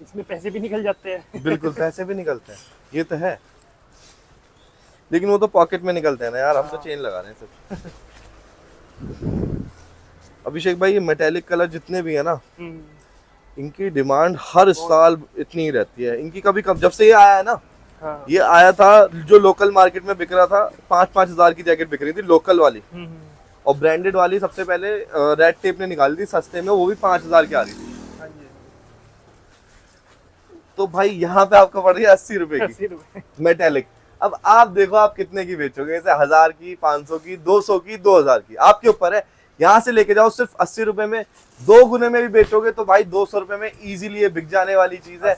Speaker 2: इसमें पैसे भी निकल जाते हैं।
Speaker 1: बिल्कुल, पैसे भी निकलते हैं, ये तो है। लेकिन वो तो पॉकेट में निकलते हैं ना यार, हम तो चेन लगा रहे हैं सिर्फ। अभिषेक भाई, ये मेटेलिक कलर जितने भी है ना, इनकी डिमांड हर साल इतनी ही रहती है। इनकी कभी कम, जब से ये आया है ना,
Speaker 2: हाँ।
Speaker 1: ये आया था, जो लोकल मार्केट में बिक रहा था, 5-5 हजार की जैकेट बिक रही थी लोकल वाली, और ब्रांडेड वाली सबसे पहले रेड टेप ने निकाली थी सस्ते में, वो भी 5,000 की आ रही थी। तो भाई यहाँ पे आपको पड़ रही है 80 रुपए की मेटेलिक। अब आप देखो आप कितने की बेचोगे, जैसे 1000 की, 500 की, 200 की, 2000 की, आपके ऊपर है। यहाँ से लेके जाओ, सिर्फ 80 रुपए में 2 गुने में भी बेचोगे तो भाई 200 रुपए में इजीली ये बिक जाने वाली चीज है।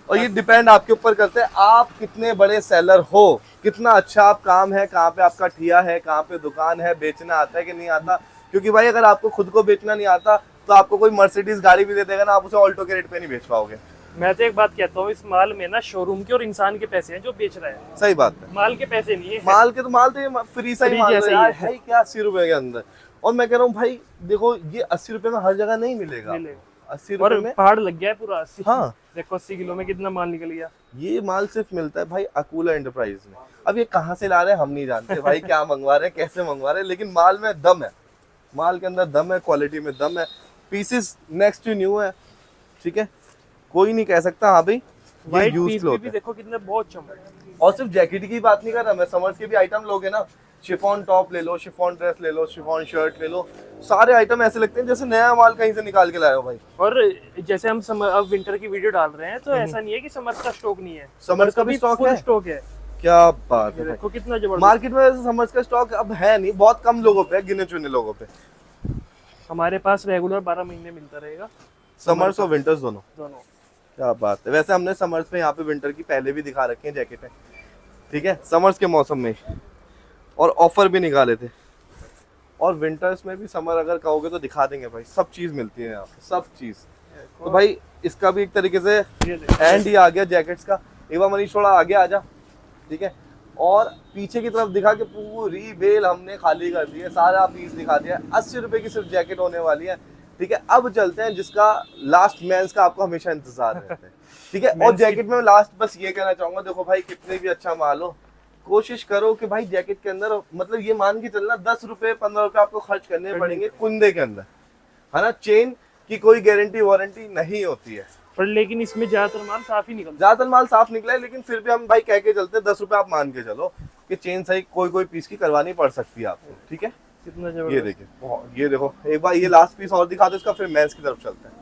Speaker 1: और ये डिपेंड आपके ऊपर करते हैं, आप कितने बड़े सेलर हो, कितना अच्छा आप काम है, कहाँ पे आपका ठिया है, कहाँ पे दुकान है, बेचना आता है कि नहीं आता। क्योंकि भाई अगर आपको खुद को बेचना नहीं आता, तो आपको कोई मर्सिडीज गाड़ी भी दे देगा ना, आप उसे ऑल्टो के रेट पे नहीं बेच पाओगे।
Speaker 2: मैं तो एक बात कहता हूँ, इस माल में ना शोरूम के और इंसान के पैसे हैं जो बेच रहा है।
Speaker 1: सही बात है,
Speaker 2: माल के पैसे नहीं है।
Speaker 1: माल के तो माल तो ये फ्री सा ही माल है क्या 80 रुपए के अंदर। और मैं कह रहा हूँ भाई देखो, ये 80 रुपए में हर जगह नहीं मिलेगा। 80 रुपए में
Speaker 2: पहाड़ लग गया है पूरा 80।
Speaker 1: हाँ
Speaker 2: देखो 80 किलो में कितना माल निकल गया।
Speaker 1: ये माल सिर्फ मिलता है भाई अकुला एंटरप्राइज में। अब ये कहाँ से ला रहे हैं हम नहीं जानते भाई, क्या मंगवा रहे हैं, कैसे मंगवा रहे हैं, लेकिन माल में दम है, माल के अंदर दम है, क्वालिटी में दम है, पीसेस नेक्स्ट टू न्यू है। ठीक है, कोई नहीं कह सकता हाँ भाई ये यूज क्लॉथ है।
Speaker 2: देखो कितने बहुत चमक।
Speaker 1: और सिर्फ जैकेट की बात नहीं कर रहा मैं, समर्स के भी आइटम लोगे ना, शिफॉन टॉप ले लो, शिफॉन ड्रेस ले लो, शिफॉन शर्ट ले लो, सारे आइटम ऐसे लगते हैं जैसे नया माल कहीं से निकाल के लाए हो भाई।
Speaker 2: और जैसे हम अब विंटर की वीडियो डाल रहे हैं, तो ऐसा नहीं है कि समर्स का स्टॉक नहीं है,
Speaker 1: समर्स का भी स्टॉक
Speaker 2: है।
Speaker 1: क्या बात है,
Speaker 2: देखो कितना जबरदस्त।
Speaker 1: मार्केट में वैसे समर्स का स्टॉक अब है नहीं, बहुत कम लोगों पे, गिने चुने लोगों पे।
Speaker 2: हमारे पास रेगुलर 12 महीने मिलता रहेगा,
Speaker 1: समर्स और विंटर्स दोनों।
Speaker 2: क्या
Speaker 1: बात है। वैसे हमने समर्स में यहाँ पे विंटर की पहले भी दिखा रखी है जैकेटें, ठीक है, समर्स के मौसम में, और ऑफर भी निकाले थे। और विंटर्स में भी समर अगर कहोगे तो दिखा देंगे भाई, सब चीज मिलती है यहाँ पे, सब चीज। तो भाई इसका भी एक तरीके से एंड ही आ गया जैकेट्स का। एक बार मनीष थोड़ा आगे आ जा, ठीक है, और पीछे की तरफ दिखा के पूरी बेल हमने खाली कर दी है, सारा पीस दिखा दिया। 80 रुपए की सिर्फ जैकेट होने वाली है, ठीक है। अब चलते हैं जिसका लास्ट मेंस का आपको हमेशा इंतजार रहता है, ठीक है। और जैकेट में लास्ट बस ये कहना चाहूंगा, देखो भाई कितने भी अच्छा माल हो, कोशिश करो कि भाई जैकेट के अंदर, मतलब ये मान के चलना 10 रुपए 15 रुपए आपको खर्च करने पड़ेंगे कुंदे के अंदर, है ना। चेन की कोई गारंटी वारंटी नहीं होती है,
Speaker 2: पर लेकिन इसमें ज्यादातर माल साफ ही निकलता है।
Speaker 1: ज्यादातर माल साफ निकला है, लेकिन फिर भी हम भाई कह के चलते हैं 10 रुपए आप मान के चलो कि चेन सही कोई पीस की करवानी पड़ सकती है आपको, ठीक है।
Speaker 2: कितना
Speaker 1: ये देखिए, ये देखो एक बार ये लास्ट पीस और दिखा दो इसका, फिर मेंस की तरफ चलते हैं।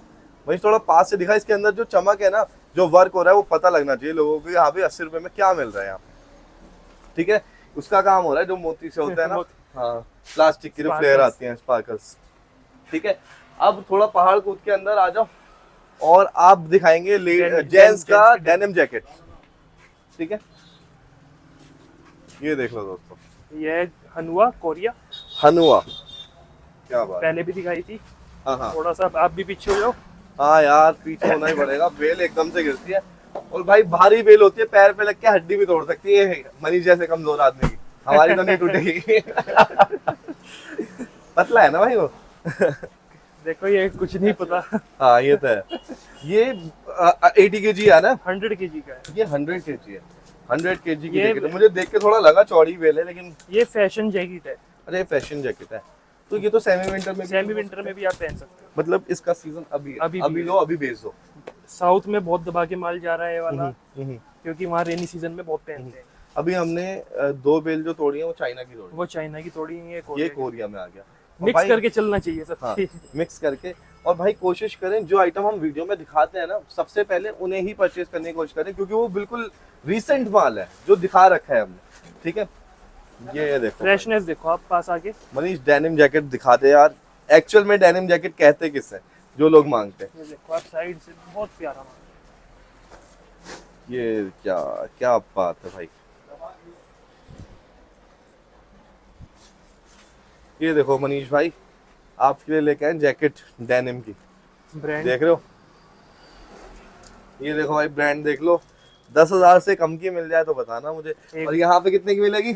Speaker 1: वही थोड़ा पास से दिखा, इसके अंदर जो चमक है ना, जो वर्क हो रहा है वो पता लगना चाहिए लोगों को, यहाँ पे 80 रुपए में क्या मिल रहा है यहाँ पे। ठीक है, उसका काम हो रहा है जो मोती से होता है ना, हाँ, प्लास्टिक की जो फ्लेयर आती है, स्पार्कल्स। ठीक है, अब थोड़ा पहाड़ कूद के अंदर आ जाओ और आप दिखाएंगे जेंट्स का डेनिम जैकेट। ठीक है, ये देख लो दोस्तों,
Speaker 2: ये हनुआ कोरिया,
Speaker 1: हनुआ, क्या बात,
Speaker 2: पहले भी दिखाई थी।
Speaker 1: हाँ हाँ,
Speaker 2: थोड़ा सा आप भी पीछे हो जाओ।
Speaker 1: हाँ यार, पीछे होना ही पड़ेगा, बेल एकदम से गिरती है और भाई भारी बेल होती है, पैर पे लग के हड्डी भी तोड़ सकती है मनीष जैसे कमजोर आदमी की, हमारी तो नहीं टूटेगी। पतला है ना भाई वो।
Speaker 2: देखो ये कुछ नहीं पता।
Speaker 1: हाँ ये तो है, ये 80 kg है ना,
Speaker 2: 100 kg का है
Speaker 1: ये 100 kg है, 100 kg की जैकेट है। मुझे देख के थोड़ा लगा चौड़ी बेल है, लेकिन
Speaker 2: ये फैशन जैकेट है।
Speaker 1: अरे फैशन जैकेट है, तो ये तो सेमी विंटर में भी
Speaker 2: आप पहन सकते हो।
Speaker 1: मतलब इसका सीजन अभी लो, अभी बेच दो।
Speaker 2: साउथ में बहुत दबा के माल जा रहा है ये वाला, क्योंकि वहाँ रेनी सीजन में बहुत पहनते हैं।
Speaker 1: अभी हमने 2 बेल जो तोड़ी है वो चाइना की तोड़ी,
Speaker 2: वो चाइना की तोड़ी है,
Speaker 1: ये कोरिया में आ गया।
Speaker 2: मिक्स करके चलना चाहिए सब।
Speaker 1: हाँ, मिक्स करके। और भाई कोशिश करें जो आइटम हम वीडियो में दिखाते हैं ना, सबसे पहले उन्हें ही परचेज करने की कोशिश करें, क्योंकि वो बिल्कुल रिसेंट माल है जो दिखा रखा है हमने। ठीक है, ये देखो
Speaker 2: फ्रेशनेस देखो आप पास आके।
Speaker 1: मनीष डेनिम जैकेट दिखा दे यार, एक्चुअल में डेनिम जैकेट कहते किस है जो लोग मांगते हैं।
Speaker 2: ये देखो आप साइड से, बहुत प्यारा माल।
Speaker 1: ये क्या क्या बात है भाई, ये देखो मनीष भाई आपके लिए लेके आए जैकेट डेनिम की,
Speaker 2: ब्रांड
Speaker 1: देख रहे हो, ये देखो भाई ब्रांड देख लो। 10,000 से कम की मिल जाए तो बताना मुझे। और यहाँ पे कितने की मिलेगी?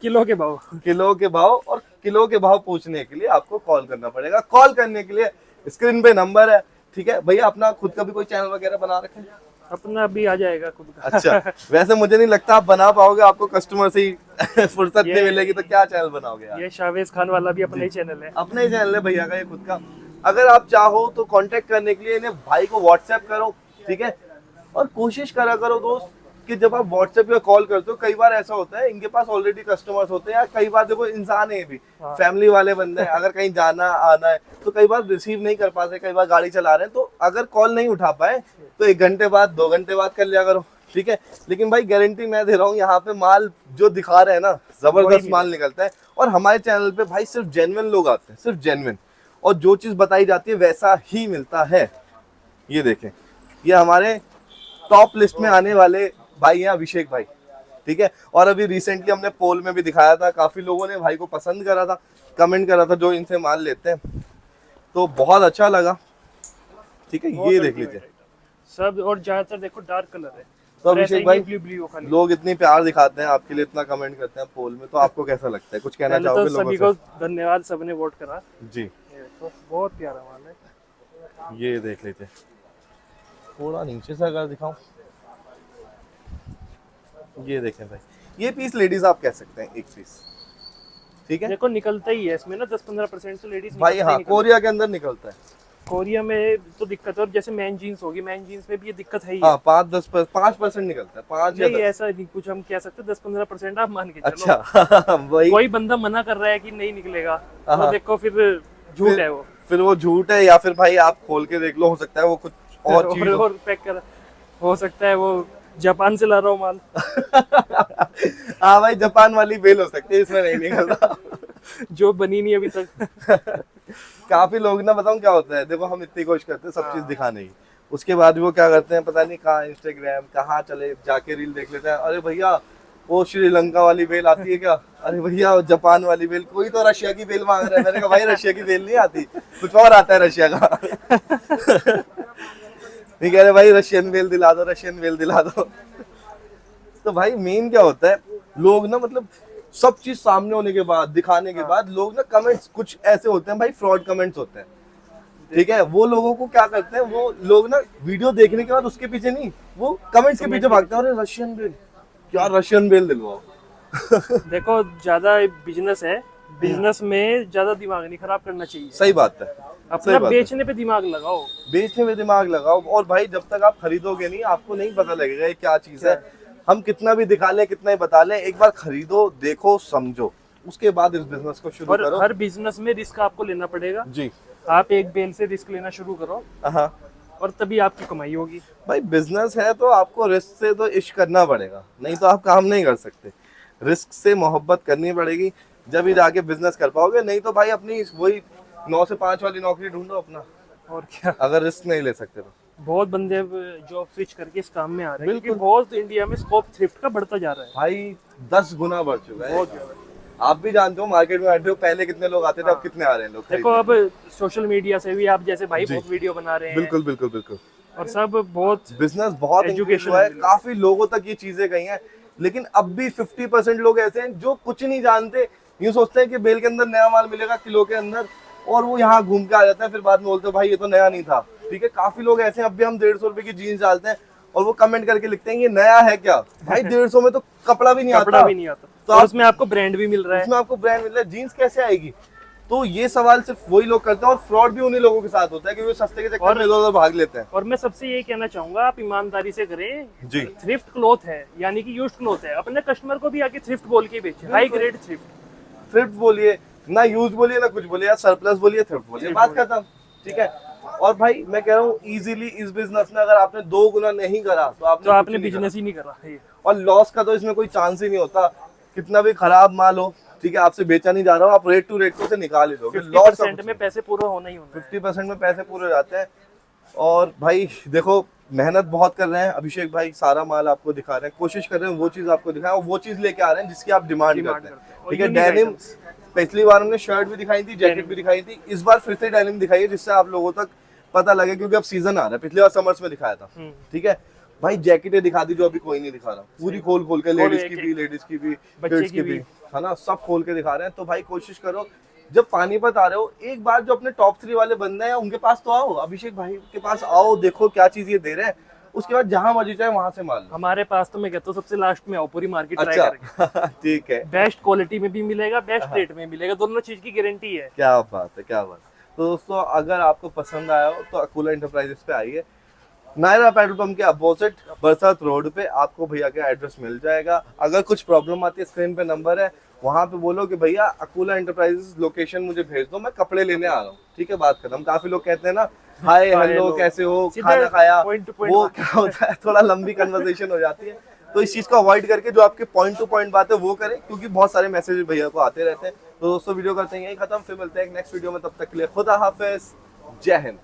Speaker 2: किलो के भाव,
Speaker 1: किलो के भाव। और किलो के भाव पूछने के लिए आपको कॉल करना पड़ेगा। कॉल करने के लिए स्क्रीन पे नंबर है। ठीक है भैया, अपना खुद का भी कोई चैनल वगैरह बना रखे हैं?
Speaker 2: अपना भी आ जाएगा खुद का।
Speaker 1: अच्छा, वैसे मुझे नहीं लगता आप बना पाओगे, आपको कस्टमर से ही फुर्सत नहीं मिलेगी, तो क्या चैनल बनाओगे यार?
Speaker 2: ये शावेज खान वाला भी अपना ही चैनल है।
Speaker 1: अपना ही चैनल है भैया का ये खुद का। अगर आप चाहो तो कांटेक्ट करने के लिए इन्हें भाई को व्हाट्सएप करो। ठीक है, और कोशिश करा करो दोस्त कि जब आप व्हाट्सएप या कॉल करते हो, कई बार ऐसा होता है इनके पास ऑलरेडी कस्टमर्स होते हैं, या कई बार देखो इंसान है भी, फैमिली वाले बंदे हैं, अगर कहीं जाना आना है तो कई बार रिसीव नहीं कर पाते, कई बार गाड़ी चला रहे हैं, तो अगर कॉल नहीं उठा पाए तो 1 घंटे बाद 2 घंटे बाद कर लिया करो। ठीक है, लेकिन भाई गारंटी मैं दे रहा हूँ, यहाँ पे माल जो दिखा रहे हैं ना, जबरदस्त माल निकलता है। और हमारे चैनल पे भाई सिर्फ जेन्युइन लोग आते हैं, सिर्फ जेन्युइन, और जो चीज बताई जाती है वैसा ही मिलता है। ये देखें, ये हमारे टॉप लिस्ट में आने वाले भाई हैं अभिषेक भाई। ठीक है, और अभी रिसेंटली हमने पोल में भी दिखाया था, काफी लोगों ने भाई को पसंद करा था, कमेंट करा था जो इनसे माल लेते हैं, तो बहुत अच्छा लगा। ठीक है, ये देख लीजिए
Speaker 2: सब, और ज्यादातर देखो डार्क कलर है।
Speaker 1: तो अभिषेक भाई,
Speaker 2: ब्लू
Speaker 1: लोग इतनी प्यार दिखाते हैं आपके लिए, इतना कमेंट करते हैं पोल में, तो आपको कैसा लगता है? कुछ कहना चाहोगे लोगों
Speaker 2: से? सभी को धन्यवाद, सबने वोट करा
Speaker 1: जी।
Speaker 2: तो बहुत प्यारा माल है।
Speaker 1: ये देख लीजिए, थोड़ा नीचे से अगर दिखाऊं, ये देखें भाई, ये पीस लेडीज आप कह सकते हैं, एक पीस। ठीक है,
Speaker 2: देखो निकलता ही है इसमें ना 10-15% से लेडीज
Speaker 1: भाई। हाँ, कोरिया के अंदर निकलता है।
Speaker 2: कोरिया में तो दिक्कत है, और जैसे मैन जीन्स होगी, मैन जीन्स में भी ये दिक्कत है ही।
Speaker 1: हाँ, 5% निकलता है, 5
Speaker 2: नहीं ऐसा नहीं कुछ, हम कह सकते 10-15% आप मान के चलो।
Speaker 1: अच्छा वही,
Speaker 2: कोई बंदा मना कर रहा है कि नहीं निकलेगा, तो देखो फिर झूठ है वो,
Speaker 1: फिर वो झूठ है, या फिर भाई आप खोल के देख लो, हो सकता है वो कुछ और चीज
Speaker 2: और पैक कर, हो सकता है वो जापान से ला रहा हूँ माल।
Speaker 1: हाँ भाई, जापान वाली बेल हो सकती है, इसमें नहीं निकलता।
Speaker 2: जो बनी नहीं अभी तक।
Speaker 1: काफी लोग ना, बताऊं क्या होता है, देखो हम इतनी कोशिश करते हैं सब चीज दिखाने की, उसके बाद भी वो क्या करते हैं पता नहीं कहाँ, इंस्टाग्राम कहाँ चले जाके रील देख लेते हैं। अरे भैया वो श्रीलंका वाली बेल आती है क्या? अरे भैया जापान वाली बेल, कोई तो रशिया की बेल मांग रहा है। मैंने कहा भाई रशिया की बेल नहीं आती, कुछ और आता है रशिया का। नहीं कह रहे भाई रशियन बेल दिला दो, रशियन बेल दिला दो। तो भाई मेन क्या होता है, लोग ना मतलब सब चीज सामने होने के बाद, दिखाने के बाद, लोग ना कमेंट्स कुछ ऐसे होते हैं भाई, फ्रॉड कमेंट्स होते हैं। ठीक है, वो लोगों को क्या करते हैं, वो लोग ना वीडियो देखने के बाद उसके पीछे नहीं, वो कमेंट्स के पीछे भागते हैं। अरे रशियन बेल, क्या रशियन बेल दिलवाओ।
Speaker 2: देखो ज्यादा बिजनेस है, बिजनेस में ज्यादा दिमाग नहीं खराब करना चाहिए।
Speaker 1: सही बात है,
Speaker 2: अपना बेचने पे दिमाग लगाओ,
Speaker 1: बेचने में दिमाग लगाओ। और भाई जब तक आप खरीदोगे नहीं, आपको नहीं पता लगेगा ये क्या चीज है। हम कितना भी दिखा लें, कितना ही बता लें, एक बार खरीदो, देखो, समझो, उसके बाद इस बिजनेस को शुरू करो।
Speaker 2: हर बिजनेस में रिस्क आपको लेना पड़ेगा
Speaker 1: जी।
Speaker 2: आप एक बेल से रिस्क लेना शुरू करो
Speaker 1: हाँ
Speaker 2: और तभी आपकी कमाई होगी।
Speaker 1: भाई, बिजनेस है तो आपको रिस्क से तो इश्क करना पड़ेगा, नहीं तो आप काम नहीं कर सकते। रिस्क से मोहब्बत करनी पड़ेगी, जब ही जाके बिजनेस कर पाओगे, नहीं तो भाई अपनी वही 9 से 5 वाली नौकरी ढूंढो अपना,
Speaker 2: और क्या,
Speaker 1: अगर रिस्क नहीं ले सकते तो।
Speaker 2: बहुत बंदे जॉब स्विच करके इस काम में आ रहे हैं, क्योंकि
Speaker 1: बिल्कुल।
Speaker 2: बहुत इंडिया में स्कोप थ्रिफ्ट का बढ़ता जा रहा है।
Speaker 1: भाई 10 गुना बढ़ चुका है।
Speaker 2: बहुत ज्यादा।
Speaker 1: आप भी जानते हो, मार्केट में बैठे हो, पहले कितने लोग आते थे, अब कितने आ रहे हैं लोग
Speaker 2: देखो
Speaker 1: खरीदने।
Speaker 2: अब सोशल मीडिया से भी आप जैसे भाई
Speaker 1: जी।
Speaker 2: बहुत वीडियो बना रहे हैं,
Speaker 1: बिल्कुल बिल्कुल बिल्कुल।
Speaker 2: और सब बहुत
Speaker 1: बिजनेस बहुत increase
Speaker 2: Education
Speaker 1: हुआ है,
Speaker 2: मिल
Speaker 1: काफी लोगों तक ये चीजें गई हैं, लेकिन अब भी 50% लोग ऐसे हैं जो कुछ नहीं जानते, यूं सोचते हैं कि बेल के अंदर नया माल मिलेगा किलो के अंदर, और वो यहाँ घूम के आ जाते हैं, फिर बाद में बोलते हैं भाई ये तो नया नहीं था। ठीक है, काफी लोग ऐसे हैं, अब भी हम 150 रुपए की जीन्स डालते हैं और वो कमेंट करके लिखते हैं ये नया है क्या। भाई 150 में तो कपड़ा भी नहीं
Speaker 2: कपड़ा
Speaker 1: आता,
Speaker 2: भी नहीं आता,
Speaker 1: तो
Speaker 2: और
Speaker 1: आप-
Speaker 2: उसमें आपको ब्रांड भी मिल रहा है।
Speaker 1: इसमें आपको ब्रांड मिल रहा है, जीन्स कैसे आएगी। तो ये सवाल सिर्फ वही लोग करते हैं, और फ्रॉड भी उन्हीं लोगों के साथ होता है, क्योंकि वो सस्ते के चक्कर
Speaker 2: और-
Speaker 1: में इधर-उधर भाग लेते हैं।
Speaker 2: और मैं सबसे यही कहना चाहूंगा, आप ईमानदारी से करें।
Speaker 1: जी।
Speaker 2: थ्रिफ्ट क्लॉथ है, यानी कि यूज्ड क्लॉथ है, अपने कस्टमर को भी आके थ्रिफ्ट बोल के बेचे, हाई ग्रेड थ्रिफ्ट।
Speaker 1: थ्रिफ्ट बोलिए ना, यूज बोलिए ना, कुछ बोलिए, या सरप्लस बोलिए, थ्रिफ्ट बोलिए, बात खत्म। ठीक है, और भाई मैं कह रहा हूँ इजीली इस बिजनेस में अगर आपने 2 गुना नहीं करा तो आपने
Speaker 2: तो आपने
Speaker 1: कुछ नहीं करा।
Speaker 2: बिजनेस ही नहीं करा है।
Speaker 1: और लॉस का तो इसमें कोई चांस ही नहीं होता, कितना भी खराब माल हो, ठीक है, आपसे बेचा नहीं जा रहा हो, आप रेट टू रेट को से निकाल ही दोगे।
Speaker 2: 50% में पैसे पूरा होना ही होना है।
Speaker 1: 50% में पैसे पूरे हो जाते हैं। और भाई देखो, मेहनत बहुत कर रहे हैं अभिषेक भाई, सारा माल आपको दिखा रहे हैं, कोशिश कर रहे हैं वो चीज आपको दिखाएं, और वो चीज लेके आ रहे हैं जिसकी आप डिमांड करते हैं।
Speaker 2: और
Speaker 1: ठीक है,
Speaker 2: unique
Speaker 1: डेनिम,
Speaker 2: items।
Speaker 1: पिछली बार हमने शर्ट भी दिखाई थी, जैकेट भी दिखाई थी, इस बार फिर से डेनिम दिखाई, जिससे आप लोगों तक पता लगे, क्योंकि अब सीजन आ रहा है, पिछली बार समर्स में दिखाया था। ठीक है भाई, जैकेटें दिखा दी जो अभी कोई नहीं दिखा रहा, पूरी खोल खोल के, लेडीज की भी,
Speaker 2: बच्चे
Speaker 1: किड्स
Speaker 2: की
Speaker 1: की भी, है ना, सब खोल के दिखा रहे हैं। तो भाई कोशिश करो, जब पानीपत आ रहे हो, एक बार जो अपने टॉप 3 वाले बंदे हैं उनके पास तो आओ, अभिषेक भाई के पास आओ, देखो क्या चीज ये दे रहे हैं, उसके बाद जहां मर्जी चाहे वहां से माल लो।
Speaker 2: हमारे पास तो मैं कहता हूँ सबसे लास्ट में आओ, पूरी मार्केट ट्राई
Speaker 1: अच्छा
Speaker 2: करके।
Speaker 1: ठीक है,
Speaker 2: बेस्ट क्वालिटी में भी मिलेगा, बेस्ट रेट में मिलेगा, दोनों चीज की गारंटी है।
Speaker 1: क्या बात है, क्या बात। तो दोस्तों, अगर आपको पसंद आया हो तो अकूला एंटरप्राइजेस पे आइए, नायरा पेट्रोल पंप के अपोजिट बरसात रोड पे आपको भैया का एड्रेस मिल जाएगा। अगर कुछ प्रॉब्लम आती है, स्क्रीन पे नंबर है, वहां पे बोलो कि भैया अकूला एंटरप्राइजेस लोकेशन मुझे भेज दो, मैं कपड़े लेने आ रहा हूँ। ठीक है, बात खत्म। काफी लोग कहते हैं ना हाय हेलो कैसे हो,
Speaker 2: सीधा
Speaker 1: खाना खाया,
Speaker 2: point to point
Speaker 1: वो
Speaker 2: बात।
Speaker 1: क्या होता है, थोड़ा लंबी कन्वर्सेशन हो जाती है। तो इस चीज को अवॉइड करके जो आपके पॉइंट टू पॉइंट बात है वो करें, क्योंकि बहुत सारे मैसेज भैया को आते रहते हैं। तो दोस्तों, वीडियो करते हैं यही खत्म, फिर मिलते हैं एक नेक्स्ट वीडियो में, तब तक के लिए खुदा हाफिज, जय हिंद।